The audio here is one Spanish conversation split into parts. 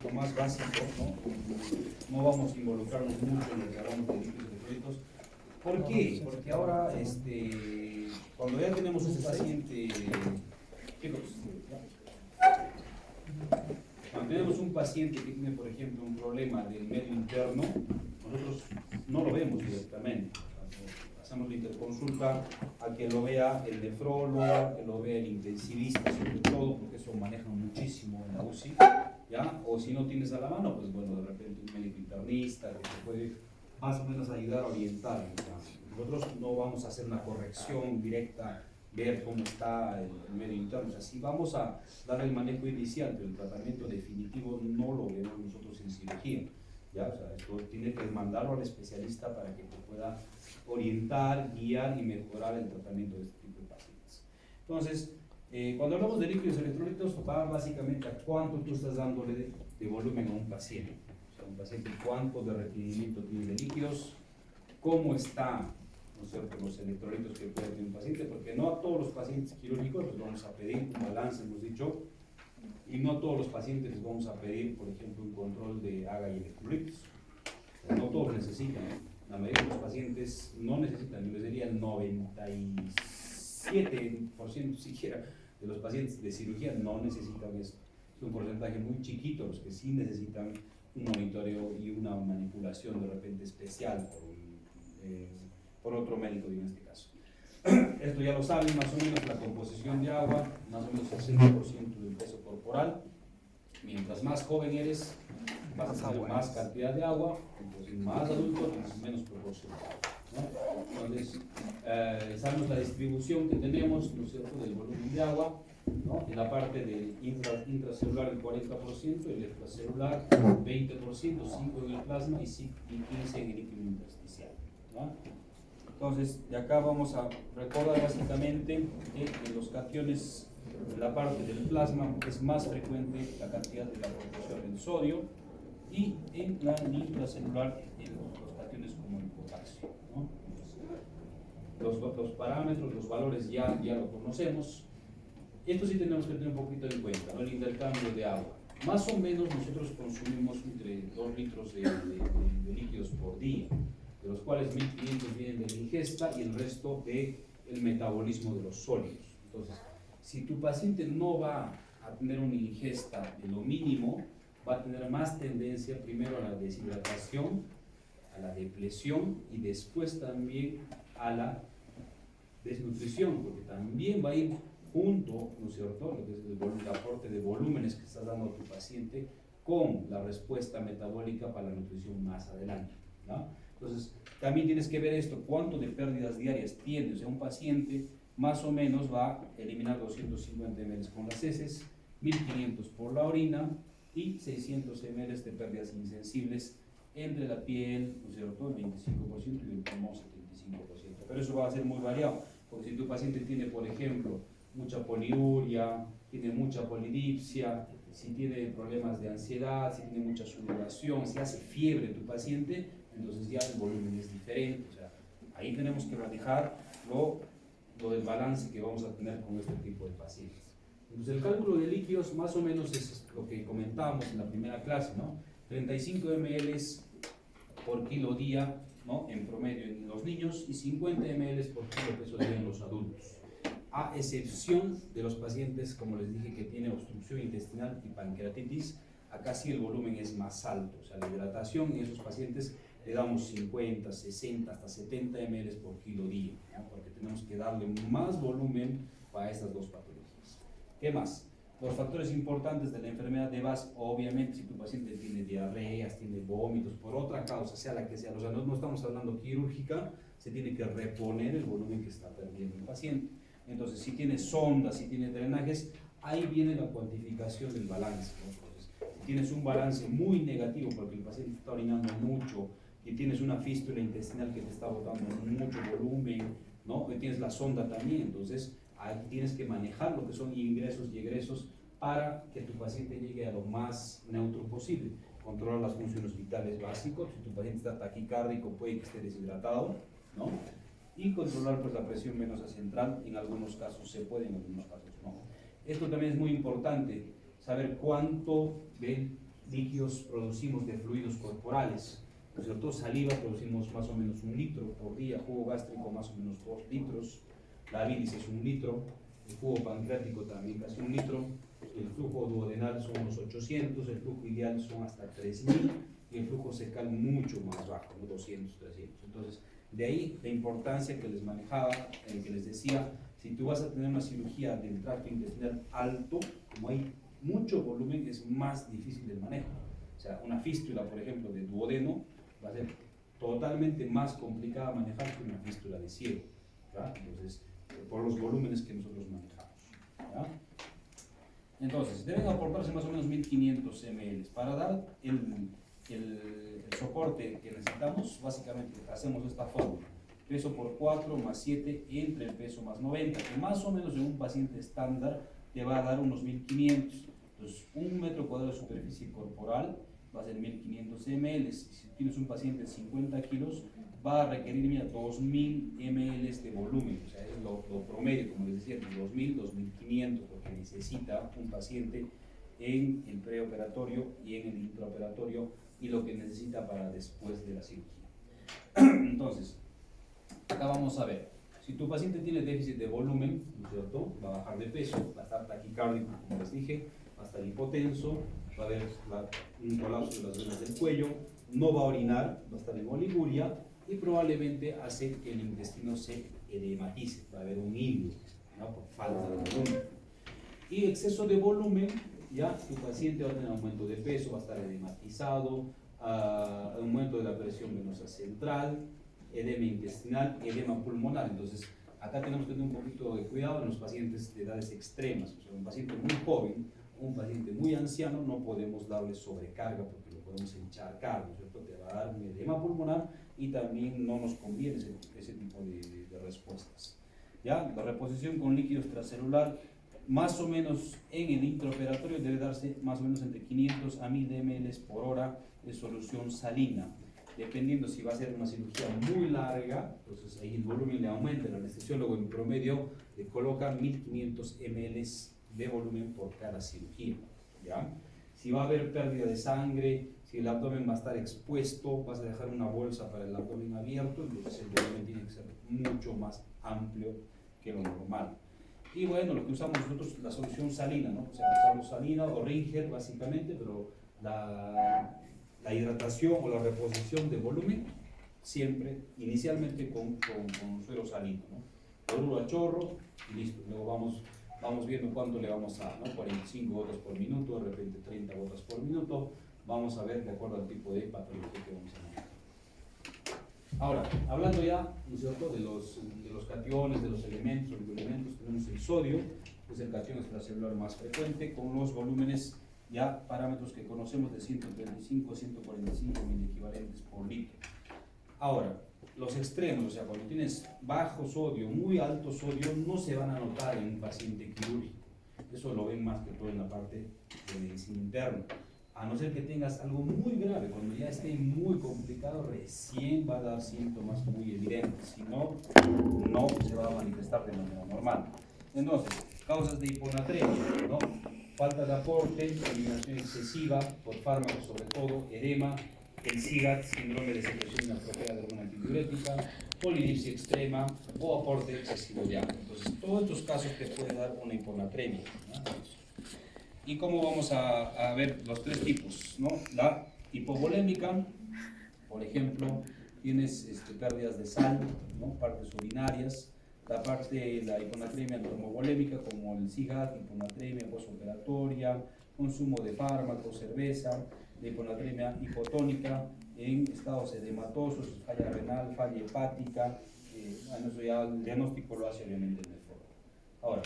lo más básico, ¿no? No vamos a involucrarnos mucho en lo que hablamos de líquidos electrolitos. ¿Por qué? Porque ahora, cuando ya tenemos un paciente, chicos, cuando tenemos un paciente que tiene, por ejemplo, un problema del medio interno, nosotros no lo vemos directamente. Hacemos la interconsulta a que lo vea el nefrólogo, que lo vea el intensivista, sobre todo, porque eso maneja muchísimo en la UCI, ¿ya? O si no tienes a la mano, pues bueno, de repente un médico internista que te puede más o menos ayudar a orientar. ¿Ya? Nosotros no vamos a hacer una corrección directa, ver cómo está el medio interno. O sea, sí vamos a dar el manejo inicial, pero el tratamiento definitivo no lo vemos nosotros en cirugía. ¿Ya? O sea, esto tiene que mandarlo al especialista para que te pueda orientar, guiar y mejorar el tratamiento de este tipo de pacientes. Entonces, cuando hablamos de líquidos electrolitos, va básicamente a cuánto tú estás dándole de volumen a un paciente. O sea, un paciente cuánto de requerimiento tiene de líquidos, cómo está, ¿no es cierto?, los electrolitos que puede tener un paciente, porque no a todos los pacientes quirúrgicos les vamos a pedir un balance, hemos dicho, y no a todos los pacientes les vamos a pedir, por ejemplo, un control de AGA y electrolitos. O sea, no todos necesitan, ¿eh? La mayoría de los pacientes no necesitan, yo les diría el 97% siquiera de los pacientes de cirugía no necesitan eso. Es un porcentaje muy chiquito los que sí necesitan un monitoreo y una manipulación de repente especial por otro médico en este caso. Esto ya lo saben, más o menos la composición de agua, más o menos el 60% del peso corporal. Mientras más joven eres, vas a tener más cantidad de agua, entonces más adulto tienes menos proporción de agua, ¿no? Entonces, sabemos la distribución que tenemos, ¿no es cierto?, del volumen de agua, ¿no? En la parte del intracelular el 40%, el extracelular 20%, 5% en el plasma y 15% en el líquido intersticial, ¿no? Entonces, de acá vamos a recordar básicamente que en los cationes, en la parte del plasma es más frecuente la cantidad de la proporción del sodio, y en la intracelular en los cationes como el potasio, ¿no? Los parámetros, los valores ya lo conocemos. Esto sí tenemos que tener un poquito en cuenta, ¿no? El intercambio de agua. Más o menos nosotros consumimos entre 2 litros de líquidos por día, de los cuales 1500 vienen de la ingesta y el resto del metabolismo de los sólidos. Entonces, si tu paciente no va a tener una ingesta de lo mínimo, va a tener más tendencia primero a la deshidratación, a la depresión y después también a la desnutrición, porque también va a ir junto, ¿no es cierto?, lo que es el aporte de volúmenes que estás dando a tu paciente con la respuesta metabólica para la nutrición más adelante, ¿no? Entonces, también tienes que ver esto, cuánto de pérdidas diarias tiene. O sea, un paciente más o menos va a eliminar 250 ml con las heces, 1500 por la orina y 600 ml de pérdidas insensibles entre la piel, ¿no es cierto?, el 25% y el pulmón 75%. Pero eso va a ser muy variado, porque si tu paciente tiene, por ejemplo, mucha poliuria, tiene mucha polidipsia, si tiene problemas de ansiedad, si tiene mucha sudoración, si hace fiebre tu paciente, entonces ya el volumen es diferente. O sea, ahí tenemos que manejar lo del balance que vamos a tener con este tipo de pacientes. Entonces el cálculo de líquidos más o menos es lo que comentábamos en la primera clase, ¿no? 35 ml por kilo día, ¿no?, en promedio en los niños, y 50 ml por kilo peso día en los adultos, a excepción de los pacientes, como les dije, que tienen obstrucción intestinal y pancreatitis. Acá sí el volumen es más alto. O sea, la hidratación en esos pacientes le damos 50, 60, hasta 70 ml por kilo día, ¿no?, porque tenemos que darle más volumen para estas dos patologías. ¿Qué más? Los factores importantes de la enfermedad de VAS, obviamente, si tu paciente tiene diarreas, tiene vómitos, por otra causa, sea la que sea, o sea, no estamos hablando quirúrgica, se tiene que reponer el volumen que está perdiendo el paciente. Entonces, si tiene sondas, si tiene drenajes, ahí viene la cuantificación del balance, ¿no? Entonces, si tienes un balance muy negativo porque el paciente está orinando mucho, y tienes una fístula intestinal que te está botando mucho volumen, ¿no?, y tienes la sonda también, entonces ahí tienes que manejar lo que son ingresos y egresos para que tu paciente llegue a lo más neutro posible. Controlar las funciones vitales básicas. Si tu paciente está taquicárdico, puede que esté deshidratado, ¿no? Y controlar, pues, la presión venosa central. En algunos casos se puede, en algunos casos no. Esto también es muy importante, saber cuánto del líquidos producimos de fluidos corporales? ¿No es cierto? Saliva producimos más o menos 1 litro por día, jugo gástrico más o menos 2 litros, la bilis es 1 litro, el jugo pancreático también casi 1 litro, el flujo duodenal son unos 800, el flujo ideal son hasta 3000 y el flujo secal mucho más bajo, ¿no? 200, 300. Entonces, de ahí la importancia que les manejaba, que les decía, si tú vas a tener una cirugía del tracto intestinal alto, como hay mucho volumen, es más difícil el manejo. O sea, una fístula, por ejemplo, de duodeno va a ser totalmente más complicada manejar que una fístula de ciego, ¿ya? Entonces, por los volúmenes que nosotros manejamos, ¿ya? Entonces, deben aportarse más o menos 1500 ml. Para dar el soporte que necesitamos, básicamente hacemos esta fórmula: peso por 4 más 7 entre el peso más 90, que más o menos en un paciente estándar te va a dar unos 1500. Entonces, 1 metro cuadrado de superficie corporal va a ser 1500 ml. Si tienes un paciente de 50 kilos, va a requerir, mira, 2000 ml de volumen. O sea, es lo promedio, como les decía, 2000, 2500, lo que necesita un paciente en el preoperatorio y en el intraoperatorio, y lo que necesita para después de la cirugía. Entonces, acá vamos a ver, si tu paciente tiene déficit de volumen, ¿no es cierto?, va a bajar de peso, va a estar taquicárdico, como les dije, va a estar hipotenso, va a haber un colapso de las venas del cuello, no va a orinar, va a estar en oliguria y probablemente hace que el intestino se edematice, va a haber un hilo, ¿no?, por falta de volumen. Y exceso de volumen, ya tu paciente va a tener aumento de peso, va a estar edematizado, aumento de la presión venosa central, edema intestinal, edema pulmonar. Entonces, acá tenemos que tener un poquito de cuidado en los pacientes de edades extremas. O sea, un paciente muy joven, un paciente muy anciano, no podemos darle sobrecarga porque lo podemos encharcar, ¿no es cierto? Te va a dar un edema pulmonar y también no nos conviene ese tipo de respuestas. ¿Ya? La reposición con líquido extracelular, más o menos en el intraoperatorio, debe darse más o menos entre 500 a 1000 ml por hora de solución salina. Dependiendo si va a ser una cirugía muy larga, entonces ahí el volumen le aumenta. El anestesiólogo en promedio le coloca 1500 ml de volumen por cada cirugía, ¿ya? Si va a haber pérdida de sangre, si el abdomen va a estar expuesto, vas a dejar una bolsa para el abdomen abierto, entonces el volumen tiene que ser mucho más amplio que lo normal. Y bueno, lo que usamos nosotros, la solución salina, ¿no? O sea, usamos salina o Ringer básicamente, pero la hidratación o la reposición de volumen siempre, inicialmente con suero salino, ¿no? Cloruro a chorro y listo. Luego vamos viendo cuánto le vamos a dar, ¿no? 45 gotas por minuto, de repente 30 gotas por minuto. Vamos a ver de acuerdo al tipo de patología que vamos a manejar. Ahora, hablando ya, ¿no es cierto?, de los cationes, de los elementos, tenemos el sodio, que es el catión extracelular más frecuente, con los volúmenes, ya parámetros que conocemos, de 135 a 145 miliequivalentes por litro. Ahora, los extremos, o sea, cuando tienes bajo sodio, muy alto sodio, no se van a notar en un paciente quirúrgico. Eso lo ven más que todo en la parte de medicina interna. A no ser que tengas algo muy grave, cuando ya esté muy complicado, recién va a dar síntomas muy evidentes. Si no, no se va a manifestar de manera normal. Entonces, causas de hiponatremia, ¿no? Falta de aporte, eliminación excesiva por fármacos, sobre todo edema, el SIGAT, síndrome de secreción inapropiada de hormona antidiurética, polidipsia extrema o aporte excesivo de agua. Entonces, todos estos casos te pueden dar una hiponatremia, ¿no? ¿Y cómo vamos a ver los tres tipos, ¿no? La hipovolémica, por ejemplo, tienes pérdidas de sal, ¿no?, partes urinarias. La hiponatremia normovolémica, como el SIGAT, hiponatremia postoperatoria, consumo de fármacos, cerveza. La hiponatremia hipotónica en estados edematosos, falla renal, falla hepática. Bueno, eso ya el diagnóstico lo hace obviamente el nefrólogo. Ahora,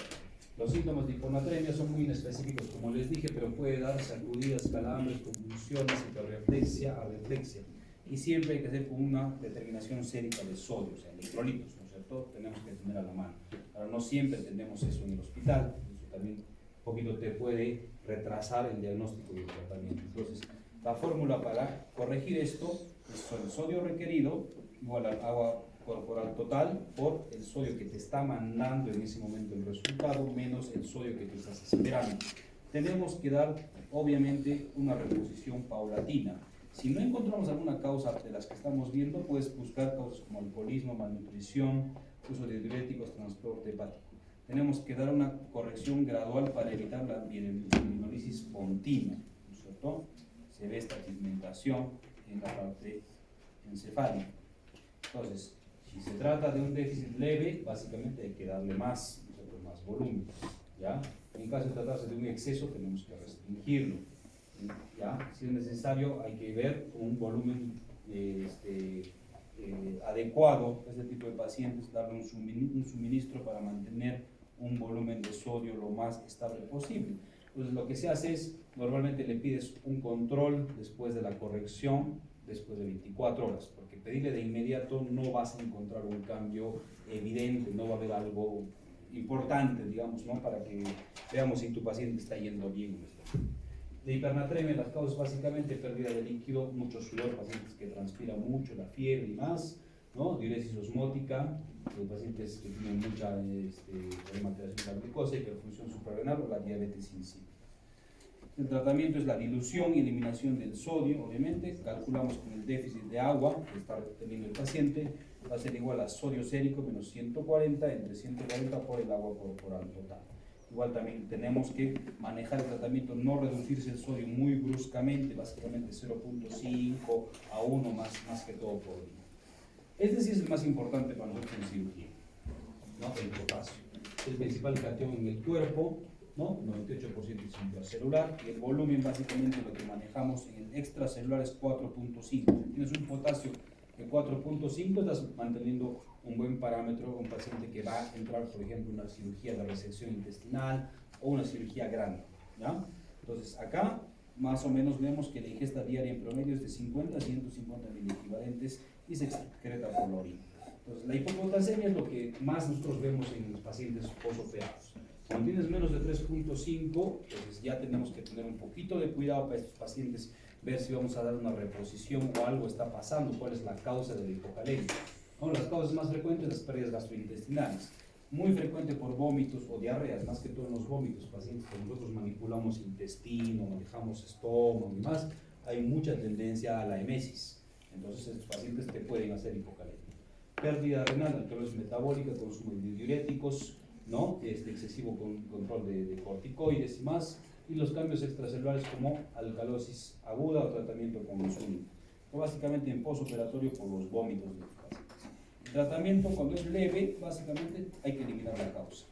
los síntomas de hiponatremia son muy inespecíficos, como les dije, pero puede dar sacudidas, calambres, convulsiones, hiperreflexia, arreflexia. Y siempre hay que hacer con una determinación sérica de sodio, o sea, electrolitos, ¿no es cierto? Tenemos que tener a la mano. Ahora, no siempre tenemos eso en el hospital, eso también un poquito te puede retrasar el diagnóstico y el tratamiento. Entonces, la fórmula para corregir esto es el sodio requerido igual al agua corporal total por el sodio que te está mandando en ese momento el resultado menos el sodio que tú estás esperando. tenemos que dar, obviamente, una reposición paulatina. Si no encontramos alguna causa de las que estamos viendo, puedes buscar causas como alcoholismo, malnutrición, uso de diuréticos, transporte hepático. Tenemos que dar una corrección gradual para evitar la bilinolisis continua, ¿no es cierto? Se ve esta pigmentación en la parte encefálica. Entonces, si se trata de un déficit leve, básicamente hay que darle más volumen, ¿ya? En caso de tratarse de un exceso, tenemos que restringirlo, ¿ya? Si es necesario, hay que ver un volumen adecuado a este tipo de pacientes, darle un suministro para mantener un volumen de sodio lo más estable posible. Entonces, lo que se hace es, normalmente le pides un control después de la corrección, después de 24 horas, porque pedirle de inmediato no vas a encontrar un cambio evidente, no va a haber algo importante, digamos, ¿no? Para que veamos si tu paciente está yendo bien. De hipernatremia, las causas básicamente pérdida de líquido, mucho sudor, pacientes que transpiran mucho, la fiebre y más, ¿no? Diuresis osmótica, pacientes que tienen mucha problema de alteración de la glucosa, hiperfunción suprarrenal o la diabetes insípida. El tratamiento es la dilución y eliminación del sodio, obviamente. Calculamos con el déficit de agua que está teniendo el paciente, va a ser igual a sodio sérico menos 140 entre 140 por el agua corporal total. Igual también tenemos que manejar el tratamiento, no reducirse el sodio muy bruscamente, básicamente 0.5 a 1 más que todo por día. Este sí es el más importante para nosotros en cirugía, ¿no? El potasio. El principal cation en el cuerpo, ¿no? 98% es intracelular, y el volumen básicamente lo que manejamos en el extracelular es 4.5. Si tienes un potasio de 4.5, estás manteniendo un buen parámetro, un paciente que va a entrar, por ejemplo, en una cirugía de resección intestinal o una cirugía grande, ¿ya? Entonces, acá más o menos vemos que la ingesta diaria en promedio es de 50 a 150 miliequivalentes y se excreta por la orina. Entonces, la hipopotasemia es lo que más nosotros vemos en los pacientes posoperados. Cuando tienes menos de 3.5, entonces ya tenemos que tener un poquito de cuidado para estos pacientes, ver si vamos a dar una reposición o algo está pasando, cuál es la causa de la hipocalemia. ¿No? Las causas más frecuentes, las pérdidas gastrointestinales, muy frecuente por vómitos o diarreas, más que todo en los vómitos, pacientes que nosotros manipulamos intestino, manejamos estómago y más, hay mucha tendencia a la emesis. Entonces estos pacientes te pueden hacer hipocalemia. Pérdida renal, alcalosis metabólica, consumo de diuréticos, ¿no? Excesivo control de corticoides y más, y los cambios extracelulares como alcalosis aguda o tratamiento con insulina. Básicamente en postoperatorio por los vómitos de los pacientes. El tratamiento cuando es leve, básicamente hay que eliminar la causa.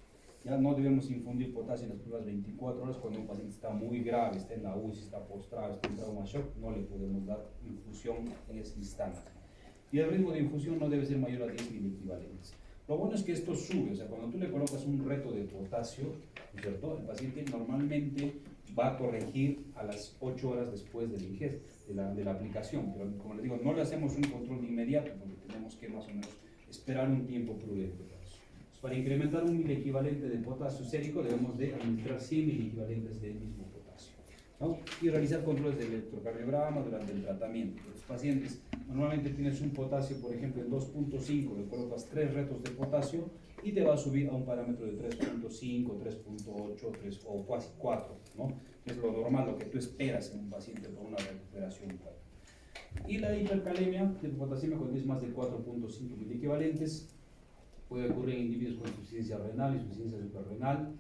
Ya no debemos infundir potasio en las primeras 24 horas cuando un paciente está muy grave, está en la UCI, está postrado, está en trauma shock, no le podemos dar infusión en ese instante. Y el ritmo de infusión no debe ser mayor a 10 miliequivalentes. Lo bueno es que esto sube, o sea, cuando tú le colocas un reto de potasio, ¿no es cierto? El paciente normalmente va a corregir a las 8 horas después de la ingesta, de la aplicación, pero como les digo, no le hacemos un control de inmediato, porque tenemos que más o menos esperar un tiempo prudente. Entonces, para incrementar un miliequivalente de potasio sérico, debemos de administrar 100 miliequivalentes del mismo potasio, ¿no? Y realizar controles de electrocardiograma durante el tratamiento. Los pacientes normalmente tienes un potasio, por ejemplo, en 2.5, le colocas 3 retos de potasio y te va a subir a un parámetro de 3.5, 3.8, 3 o casi 4, ¿no? Es lo normal, lo que tú esperas en un paciente con una recuperación buena. Y la hipercalemia, de potasemia, cuando es más de 4.5 miliequivalentes, puede ocurrir en individuos con insuficiencia renal, insuficiencia suprarrenal,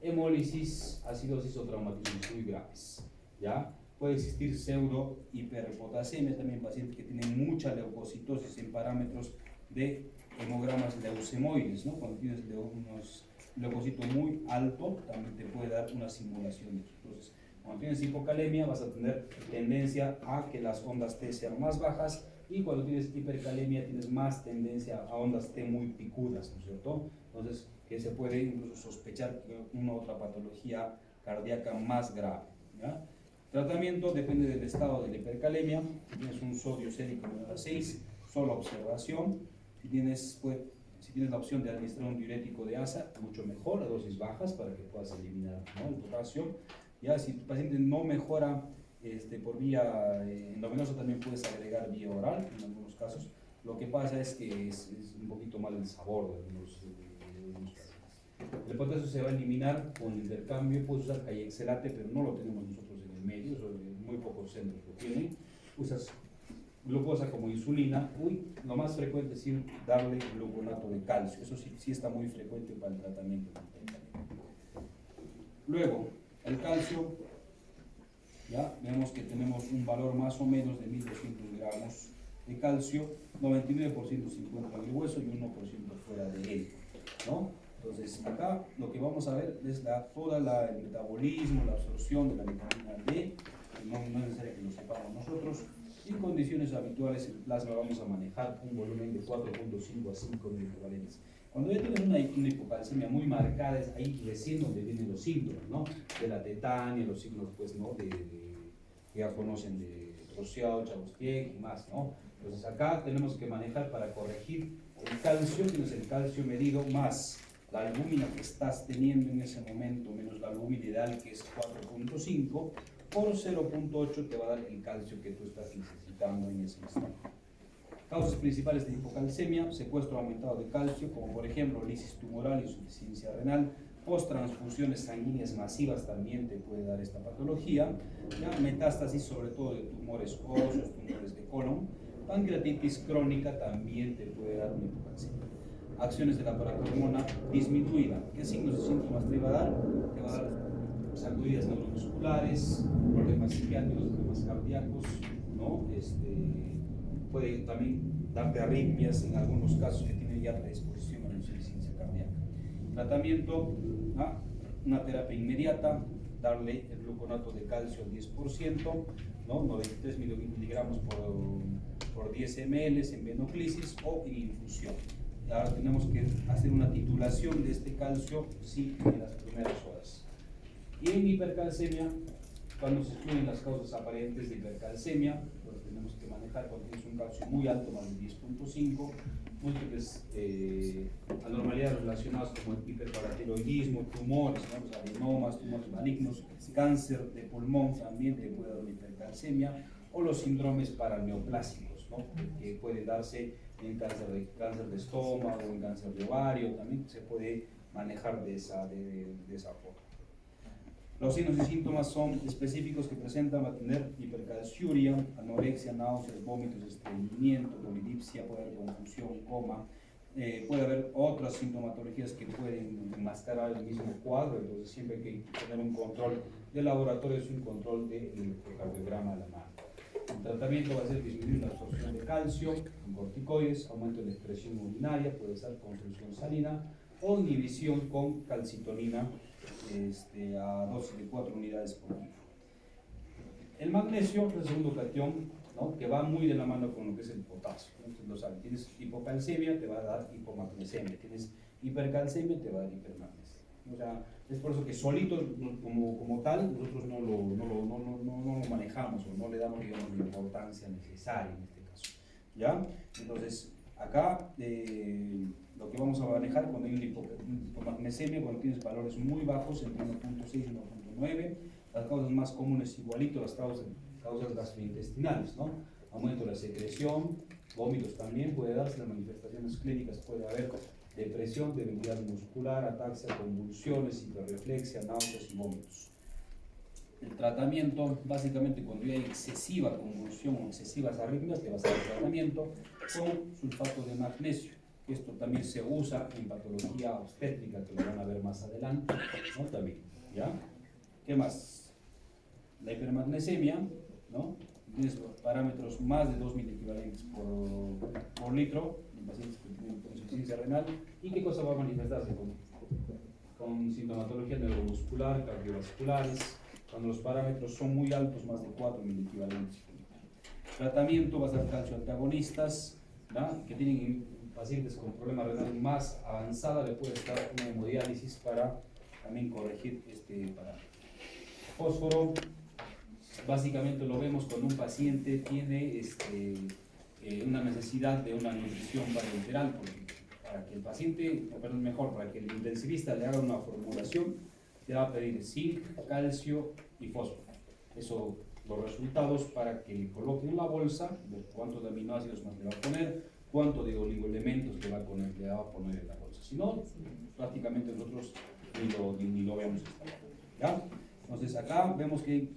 hemólisis, acidosis o traumatismos muy graves, ¿ya? Puede existir pseudo hiperpotasemia, también pacientes que tienen mucha leucocitosis en parámetros de hemogramas leucemoides, ¿no? Cuando tienes unos leucocito muy alto, también te puede dar una simulación de eso. Entonces, cuando tienes hipocalemia vas a tener tendencia a que las ondas T sean más bajas, y cuando tienes hipercalemia tienes más tendencia a ondas T muy picudas, ¿no es cierto? Entonces, que se puede incluso sospechar que una otra patología cardíaca más grave, ¿ya? Tratamiento depende del estado de la hipercalemia. Si tienes un sodio sérico menor a 6, solo observación. Si tienes la opción de administrar un diurético de ASA, mucho mejor, a dosis bajas para que puedas eliminar, ¿no? El potasio. Ya, si tu paciente no mejora por vía endovenosa, también puedes agregar vía oral en algunos casos. Lo que pasa es que es un poquito mal el sabor de algunos pacientes. El potasio se va a eliminar con el intercambio, puedes usar caixelate, pero no lo tenemos nosotros en el medio, muy pocos centros lo tienen. Usas glucosa como insulina. Lo más frecuente es darle gluconato de calcio, eso sí está muy frecuente para el tratamiento del hipercalcemia. Luego, el calcio, ya vemos que tenemos un valor más o menos de 1200 gramos de calcio, 99% se encuentra en el hueso y 1% fuera de él, ¿no? Entonces, acá lo que vamos a ver es todo el metabolismo, la absorción de la vitamina D, que no es necesario que lo sepamos nosotros. En condiciones habituales, el plasma vamos a manejar un volumen de 4.5 a 5 equivalentes. Cuando ya tienes una hipocalcemia muy marcada, es ahí recién donde vienen los síntomas, ¿no? De la tetania, los signos, pues, ¿no? Que ya conocen de Rociado, Chavosquier y más, ¿no? Entonces acá tenemos que manejar para corregir el calcio, tienes el calcio medido más la albúmina que estás teniendo en ese momento, menos la albúmina ideal que es 4.5, por 0.8 te va a dar el calcio que tú estás necesitando en ese instante. Causas principales de hipocalcemia: secuestro aumentado de calcio, como por ejemplo lisis tumoral, insuficiencia renal, post-transfusiones sanguíneas masivas también te puede dar esta patología, ¿ya? Metástasis sobre todo de tumores óseos, tumores de colon, pancreatitis crónica también te puede dar una hipocalcemia. Acciones de la paratormona disminuida. ¿Qué signos y síntomas te va a dar? Te va a dar sacudidas neuromusculares, problemas psiquiátricos, problemas cardíacos, ¿no? Puede también darte arritmias en algunos casos que tienen ya predisposición a la insuficiencia cardíaca. Tratamiento, una terapia inmediata, darle el gluconato de calcio al 10%, ¿no? 93 miligramos por 10 ml en venoclisis o en infusión. Ahora tenemos que hacer una titulación de este calcio, sí, en las primeras horas. Y en hipercalcemia, cuando se excluyen las causas aparentes de hipercalcemia, pues tenemos que manejar cuando tienes un calcio muy alto, más de 10.5, múltiples anormalidades relacionadas como el hiperparatiroidismo, tumores, ¿no? Los adenomas, tumores malignos, cáncer de pulmón también te puede dar una hipercalcemia, o los síndromes paraneoplásicos, ¿no? Que puede darse en cáncer de estómago, en cáncer de ovario, también se puede manejar de esa forma. Los signos y síntomas son específicos que presentan a tener hipercalciuria, anorexia, náuseas, vómitos, estreñimiento, polidipsia, puede haber confusión, coma, puede haber otras sintomatologías que pueden enmascarar el mismo cuadro, entonces siempre hay que tener un control de laboratorio, es un control del electrocardiograma a la mano. El tratamiento va a ser disminuir la absorción de calcio con corticoides, aumento de la excreción urinaria, puede ser con solución salina o inhibición con calcitonina a dosis de 4 unidades por kilo. El magnesio es el segundo catión, ¿no? Que va muy de la mano con lo que es el potasio. Entonces lo saben, tienes hipocalcemia, te va a dar hipomagnesemia, tienes hipercalcemia, te va a dar hipermagnesia. O sea, es por eso que solito como tal nosotros no lo manejamos o no le damos, digamos, la importancia necesaria en este caso, ¿ya? Entonces acá lo que vamos a manejar cuando hay una hipomagnesemia, cuando tienes valores muy bajos, entre 1.6 y 1.9, las causas más comunes igualito, las causas gastrointestinales, ¿no? Aumento de la secreción, vómitos también puede darse, las manifestaciones clínicas puede haber depresión, debilidad muscular, ataxia, convulsiones, hiperreflexia, náuseas y vómitos. El tratamiento, básicamente cuando hay excesiva convulsión o excesivas arritmias, le vas a dar tratamiento con sulfato de magnesio. Esto también se usa en patología obstétrica, que lo van a ver más adelante, ¿no? También, ¿ya? ¿Qué más? La hipermagnesemia, ¿no? Tienes parámetros más de 2.000 equivalentes por litro en pacientes que tienen insuficiencia renal. ¿Y qué cosa va a manifestarse? Con sintomatología neuromuscular, cardiovasculares, cuando los parámetros son muy altos, más de 4.000 equivalentes por litro. Tratamiento va a ser calcio antagonistas, ¿no? Que tienen pacientes con problema renal más avanzada, le puede estar una hemodiálisis para también corregir este parámetro. Fósforo, básicamente lo vemos cuando un paciente tiene una necesidad de una nutrición parenteral, para que el paciente, para que el intensivista le haga una formulación, te va a pedir zinc, calcio y fósforo. Eso, los resultados para que le coloque en la bolsa, de cuántos aminoácidos más le va a poner, cuánto de oligoelementos le va a poner en la bolsa. Si no, prácticamente nosotros ni lo vemos instalado. ¿Ya? Entonces acá vemos que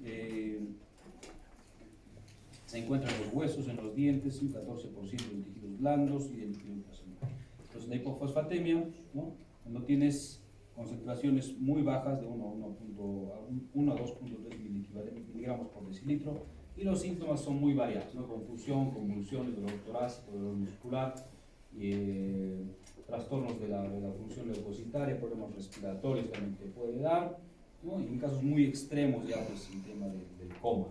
se encuentran los huesos en los dientes, un 14% en tejidos blandos y en líquido plasmático. Entonces la hipofosfatemia, ¿no? Cuando tienes concentraciones muy bajas de 1 a 2.3 miligramos por decilitro, y los síntomas son muy variados, ¿no? Confusión, convulsiones, dolor torácico, dolor muscular, trastornos de la función leucocitaria, problemas respiratorios también te puede dar, ¿no? Y en casos muy extremos ya pues el tema del coma.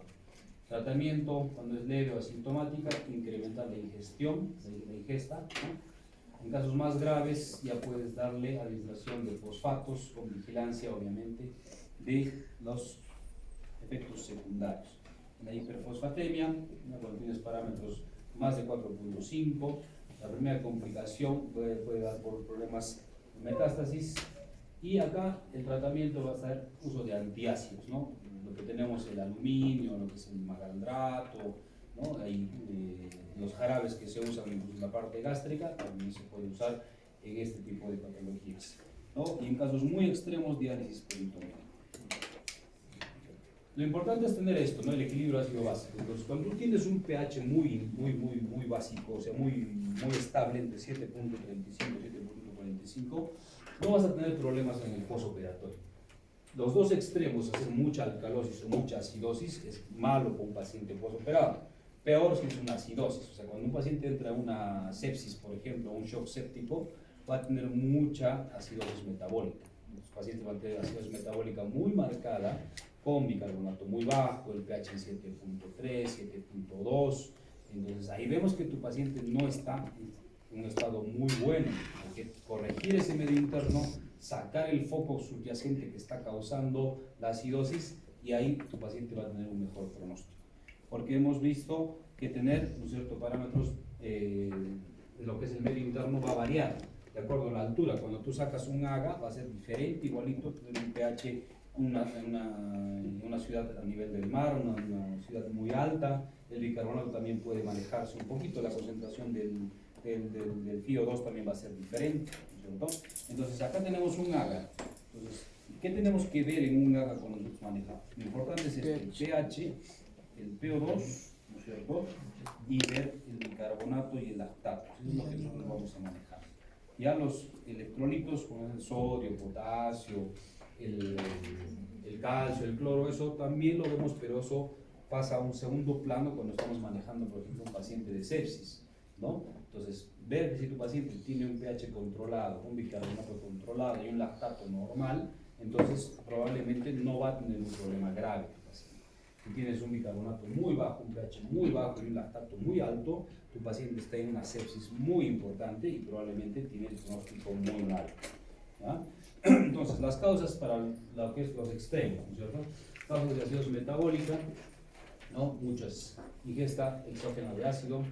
Tratamiento, cuando es leve o asintomática, incrementar la ingestión, la ingesta, ¿no? En casos más graves ya puedes darle administración de fosfatos con vigilancia obviamente de los efectos secundarios. En la hiperfosfatemia, ¿no? Cuando tienes parámetros más de 4.5, la primera complicación puede dar por problemas de metástasis, y acá el tratamiento va a ser uso de antiácidos, ¿no? Lo que tenemos el aluminio, lo que es el magaldrato, ¿no? Hay, los jarabes que se usan incluso en la parte gástrica también se puede usar en este tipo de patologías, ¿no? Y en casos muy extremos, diálisis peritoneal. Lo importante es tener esto, ¿no? El equilibrio ácido-básico. Entonces, cuando tú tienes un pH muy básico, o sea, muy estable, entre 7.35 y 7.45, no vas a tener problemas en el postoperatorio. Los dos extremos, hacer mucha alcalosis o mucha acidosis, es malo para un paciente postoperado. Peor si es una acidosis. O sea, cuando un paciente entra a una sepsis, por ejemplo, un shock séptico, va a tener mucha acidosis metabólica. Los pacientes van a tener acidosis metabólica muy marcada, con bicarbonato muy bajo, el pH en 7.3, 7.2. Entonces ahí vemos que tu paciente no está en un estado muy bueno. Hay que corregir ese medio interno, sacar el foco subyacente que está causando la acidosis, y ahí tu paciente va a tener un mejor pronóstico. Porque hemos visto que tener, ¿no es cierto?, parámetros de lo que es el medio interno va a variar de acuerdo a la altura. Cuando tú sacas un AGA va a ser diferente, igualito, tener un pH en una ciudad a nivel del mar, una ciudad muy alta. El bicarbonato también puede manejarse un poquito, la concentración del FiO2 también va a ser diferente, ¿no es cierto? Entonces acá tenemos un AGA. Entonces, ¿qué tenemos que ver en un AGA cuando nosotros manejamos? Lo importante es el pH, el PO2, ¿no es cierto? Y ver el bicarbonato y el lactato. Eso es lo que nosotros vamos a manejar. Ya los electrolitos, como el sodio, potasio, el calcio, el cloro, eso también lo vemos, pero eso pasa a un segundo plano cuando estamos manejando, por ejemplo, un paciente de sepsis, ¿no? Entonces, ver que si tu paciente tiene un pH controlado, un bicarbonato controlado y un lactato normal, entonces probablemente no va a tener un problema grave. Si tienes un bicarbonato muy bajo, un pH muy bajo y un lactato muy alto, tu paciente está en una sepsis muy importante y probablemente tiene el pronóstico muy mal, ¿ya? Entonces, las causas para lo que es los extremos, ¿no es cierto? Causas de acidosis metabólica, ¿no? Muchas. Ingesta exógena de ácido,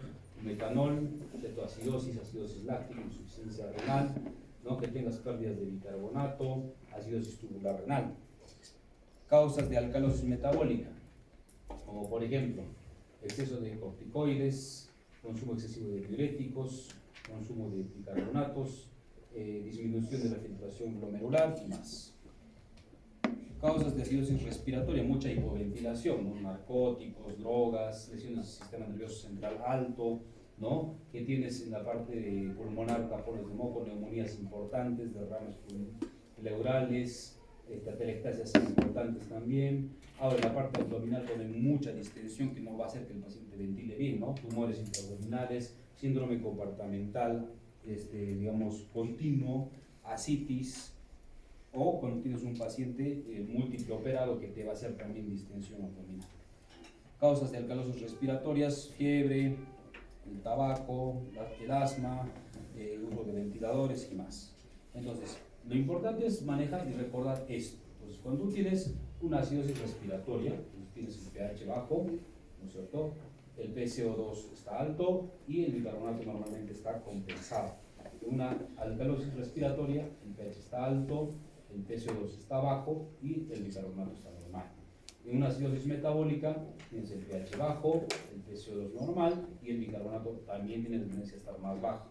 metanol, cetoacidosis, acidosis láctica, insuficiencia renal, ¿no? Que tengas pérdidas de bicarbonato, acidosis tubular renal. Causas de alcalosis metabólica, como por ejemplo, exceso de corticoides, consumo excesivo de diuréticos, consumo de bicarbonatos, disminución de la filtración glomerular y más. Causas de acidosis respiratoria, mucha hipoventilación, ¿no? Narcóticos, drogas, lesiones del sistema nervioso central alto, ¿no? Que tienes en la parte pulmonar tapones de moco, neumonías importantes, derrames pleurales, atelectasias importantes también. Ahora, en la parte abdominal ponen mucha distensión que no va a hacer que el paciente ventile bien, ¿no? Tumores intraabdominales, síndrome compartimental, digamos, continuo, ascitis, o cuando tienes un paciente múltiple operado que te va a hacer también distensión abdominal. Causas de alcalosis respiratorias, fiebre, el tabaco, el asma, uso de ventiladores y más. Entonces, lo importante es manejar y recordar esto. Entonces, cuando tú tienes una acidosis respiratoria, tienes el pH bajo, ¿no es cierto? El PCO2 está alto y el bicarbonato normalmente está compensado. En una alcalosis respiratoria, el pH está alto, el PCO2 está bajo y el bicarbonato está normal. En una acidosis metabólica, tienes el pH bajo, el PCO2 normal, y el bicarbonato también tiene tendencia a estar más bajo.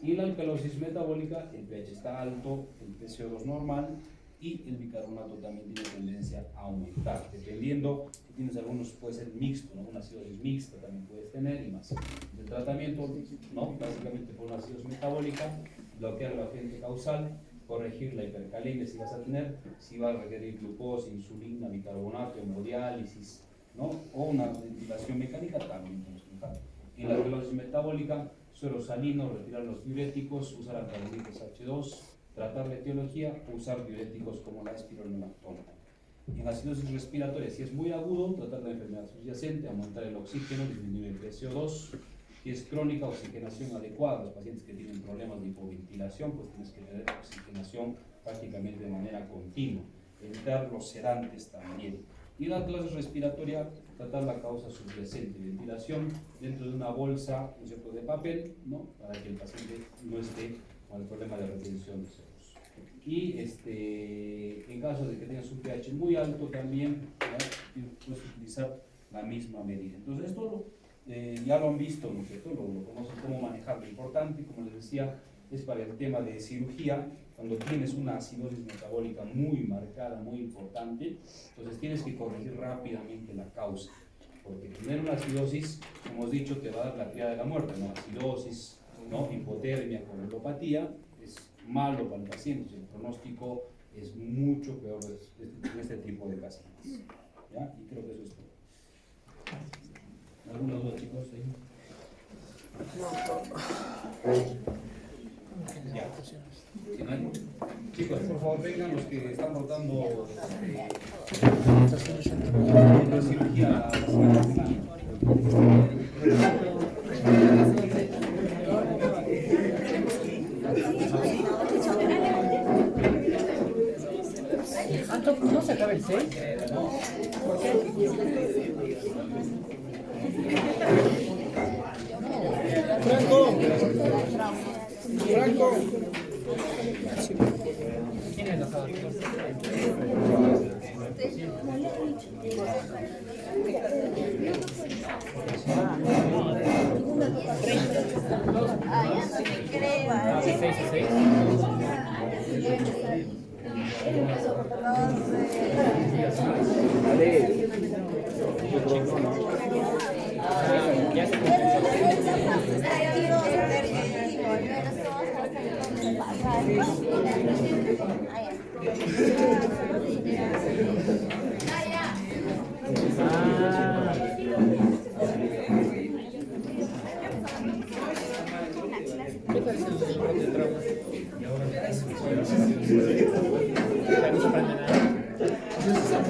Y en la alcalosis metabólica el pH está alto, el PCO2 normal, y el bicarbonato también tiene tendencia a aumentar, dependiendo si tienes algunos, puede ser mixto, ¿no? Una acidosis mixta también puedes tener y más. El tratamiento, ¿no? Básicamente por una acidosis metabólica, bloquear el agente causal, corregir la hipercalemia si vas a tener, si va a requerir glucosa, insulina, bicarbonato, hemodiálisis, ¿no? O una ventilación mecánica también tenemos que dejar. En la alcalosis metabólica, suero salino, retirar los diuréticos, usar alcalinitos H2, tratar la etiología, usar diuréticos como la espironolactona. En acidosis respiratoria, si es muy agudo, tratar la enfermedad subyacente, aumentar el oxígeno, disminuir el PCO2. Si es crónica, oxigenación adecuada. Los pacientes que tienen problemas de hipoventilación, pues tienes que tener oxigenación prácticamente de manera continua. Evitar los sedantes también. Y en la clase respiratoria, tratar la causa subyacente, ventilación dentro de una bolsa, un cierto de papel, ¿no? Para que el paciente no esté con el problema de retención de seros. Y en caso de que tengas un pH muy alto también, ¿ya? Puedes utilizar la misma medida. Entonces esto ya lo han visto, ¿no es cierto? Lo conocen cómo manejar. Lo importante, como les decía, es para el tema de cirugía, cuando tienes una acidosis metabólica muy marcada, muy importante, entonces tienes que corregir rápidamente la causa, porque tener una acidosis, como hemos dicho, te va a dar la triada de la muerte, ¿no? Acidosis, ¿no? Hipotermia con neuropatía, es malo para el paciente, el pronóstico es mucho peor en este tipo de pacientes, ¿ya? Y creo que eso es todo. ¿Alguna duda, chicos? ¿Sí? Ya. ¿Sí, no hay? Chicos, por favor, vengan los que están rotando la cirugía la semana que viene. ¿No se acaba el 6? ¿Por qué? Franco. ¿Quién es el asado? Vale.